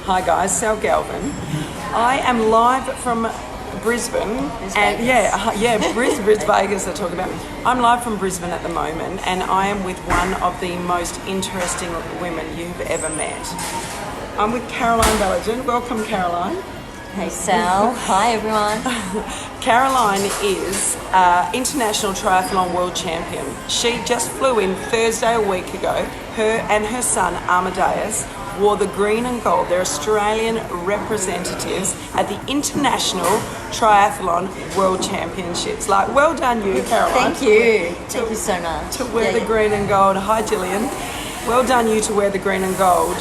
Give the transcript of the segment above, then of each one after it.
Hi guys, Sal Galvin. I am live from Brisbane, Bris Vegas. They're talking about. I'm live from Brisbane at the moment, and I am with one of the most interesting women you've ever met. I'm with Caroline Bellenger. Welcome, Caroline. Hey Sal. Hi everyone. Caroline is International Triathalon World Champion. She just flew in Thursday a week ago. Her and her son Amadeus wore the green and gold. They're Australian representatives at the International Triathalon World Championships. Like, well done you, Caroline. Thank you. Thank you so much. To wear the green and gold. Hi Gillian. Well done you to wear the green and gold.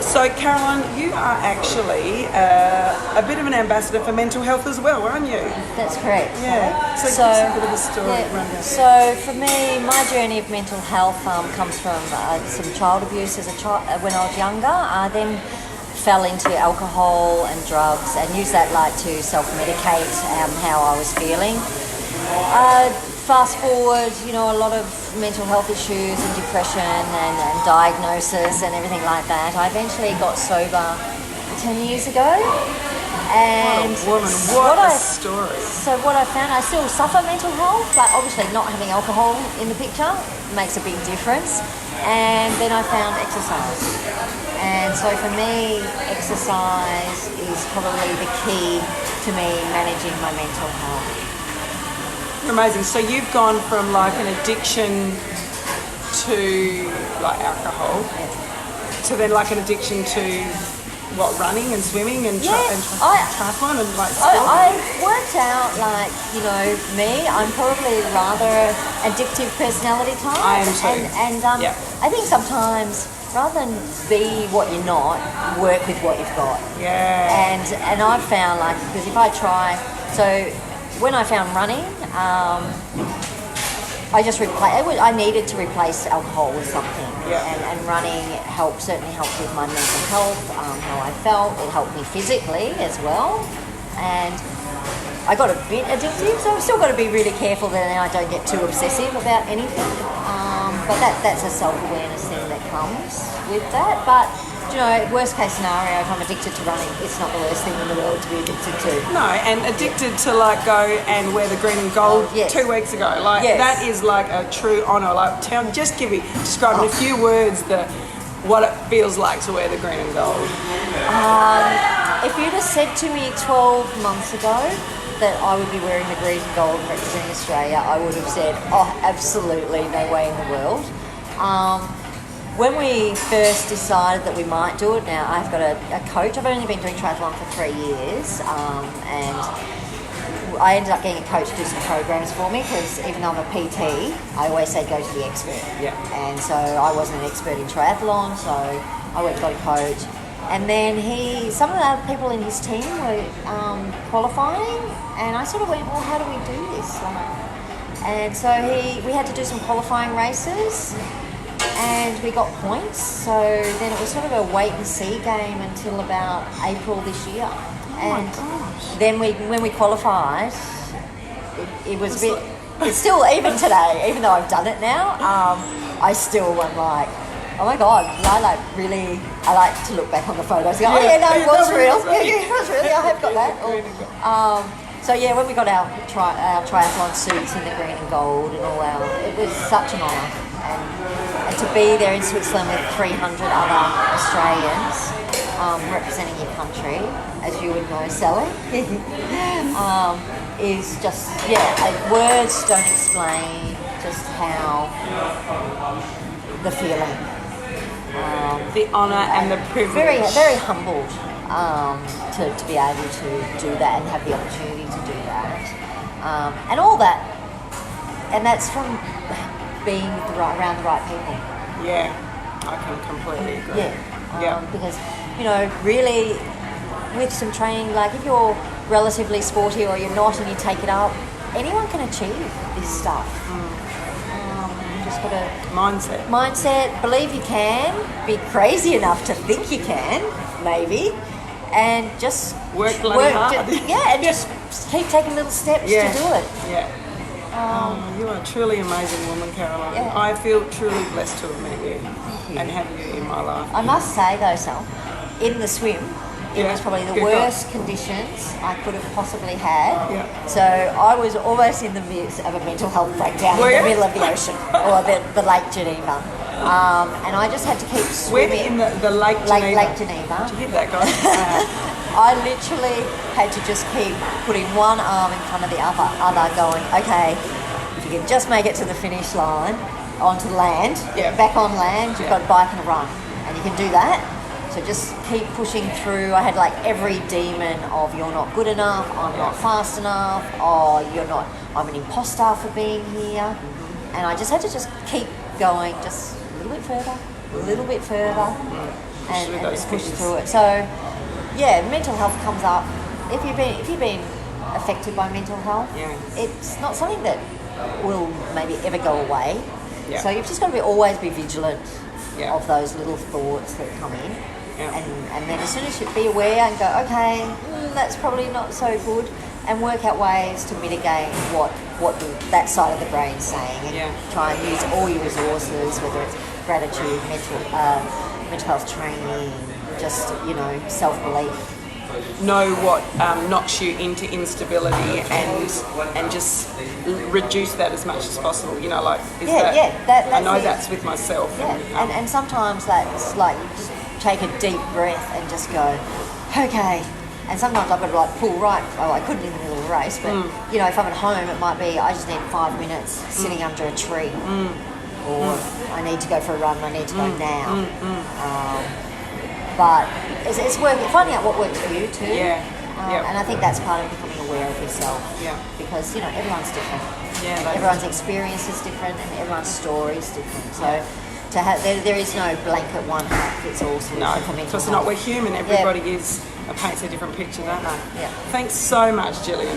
So Caroline, you are actually a bit of an ambassador for mental health as well, aren't you? That's correct. Yeah. So give us a bit of a story. Yeah. So for me, my journey of mental health comes from some child abuse as a child when I was younger. I then fell into alcohol and drugs and used that to self-medicate how I was feeling. Fast forward, a lot of mental health issues and depression and diagnosis and everything like that. I eventually got sober 10 years ago. And what a woman, what a story. So what I found, I still suffer mental health, but obviously not having alcohol in the picture makes a big difference. And then I found exercise. And so for me, exercise is probably the key to me managing my mental health. Amazing. So you've gone from an addiction to alcohol to then an addiction to running and swimming and triathlon and sport? I worked out me, I'm probably rather addictive personality type. I am too. And I think sometimes rather than be what you're not, work with what you've got. Yeah. And I've found because if I try, so when I found running, I needed to replace alcohol with something. Yeah. And running certainly helped with my mental health, how I felt. It helped me physically as well. And I got a bit addictive, so I've still got to be really careful that I don't get too obsessive about anything. But that's a self-awareness thing that comes with that. But worst case scenario, if I'm addicted to running, it's not the worst thing in the world to be addicted to. No, and addicted to go and wear the green and gold 2 weeks ago. That is a true honour. Describe in a few words what it feels like to wear the green and gold. If you'd have said to me 12 months ago that I would be wearing the green and gold representing Australia, I would have said, absolutely no way in the world. When we first decided that we might do it, now I've got a coach. I've only been doing triathlon for 3 years, and I ended up getting a coach to do some programs for me because even though I'm a PT, I always say go to the expert. Yeah. And so I wasn't an expert in triathlon, so I went and got a coach. And then some of the other people in his team were qualifying, and I sort of went, well, how do we do this? And so we had to do some qualifying races. And we got points, so then it was sort of a wait and see game until about April this year. And then when we qualified, it was a bit. It's still even today, even though I've done it now. I still am oh my god! I like to look back on the photos. And go, it was real. It was real. I have got that. So when we got our triathlon suits in the green and gold and all it was such an honour. And to be there in Switzerland with 300 other Australians representing your country, as you would know, Sally, is just, words don't explain just how the feeling. The honour and the privilege. Very, very humbled to be able to do that and have the opportunity to do that. And all that, and that's from being around the right people. Yeah, I can completely agree. Because, really with some training, if you're relatively sporty or you're not and you take it up, anyone can achieve this stuff. Just got a mindset, believe you can, be crazy enough to think you can, maybe, and just work hard. And just keep taking little steps to do it. Yeah. You are a truly amazing woman, Caroline. Yeah. I feel truly blessed to have met you and have you in my life. I must say though, Sal, in the swim, it was probably the Good worst conditions I could have possibly had. Yeah. So I was almost in the midst of a mental health breakdown Were in the you? middle of the ocean, or the Lake Geneva. And I just had to keep We're swimming. in the Lake Geneva. Lake Geneva. Did you hear that, guys? I literally had to just keep putting one arm in front of the other going, okay, if you can just make it to the finish line, onto land, back on land, you've got a bike and a run. And you can do that. So just keep pushing through. I had like every demon of you're not good enough, I'm not fast enough, or I'm an imposter for being here. And I just had to just keep going just a little bit further, and just push through it. So yeah, mental health comes up. If you've been affected by mental health, it's not something that will maybe ever go away. Yeah. So you've just got to always be vigilant of those little thoughts that come in. Yeah. And then as soon as you be aware and go, okay, that's probably not so good, and work out ways to mitigate what that side of the brain's saying, and try and use all your resources, whether it's gratitude, mental health training, just self-belief. Know what knocks you into instability and just reduce that as much as possible. That's I know that's with myself. Yeah, and sometimes that's like you just take a deep breath and just go, okay. And sometimes I've got to pull right. Oh, I couldn't in the middle of a race, but if I'm at home, it might be I just need 5 minutes sitting under a tree, or I need to go for a run. I need to go now. But it's finding out what works for you too. And I think that's part of becoming aware of yourself. Because everyone's different. Everyone's experience is different, and everyone's story is different. So to have there is no blanket one fits all solution for mental because health. we're human. Everybody paints a different picture, don't they? Yeah. Thanks so much, Gillian.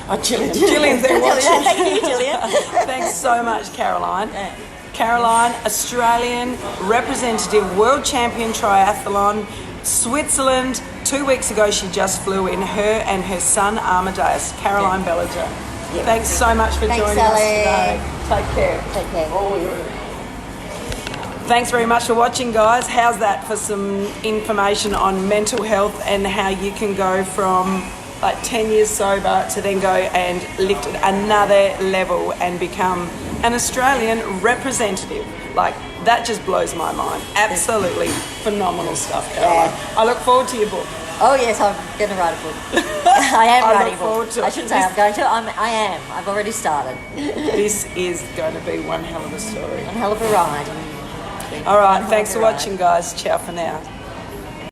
Oh, Gillian's there watching. Thank you, Gillian. Thanks so much, Caroline. Caroline, Australian representative, world champion triathlon, Switzerland. 2 weeks ago, she just flew in, her and her son Amadeus. Caroline Bellenger. Thanks so much for joining us today. Take care. Take care. Thanks very much for watching, guys. How's that for some information on mental health and how you can go from 10 years sober to then go and lift it another level and become an Australian representative? That just blows my mind. Absolutely phenomenal stuff, Caroline. I look forward to your book. Oh yes, I'm going to write a book. I am writing a book. I shouldn't say I'm going to. I am. I've already started. This is going to be one hell of a story. One hell of a ride. All right, thanks for watching, guys. Ciao for now.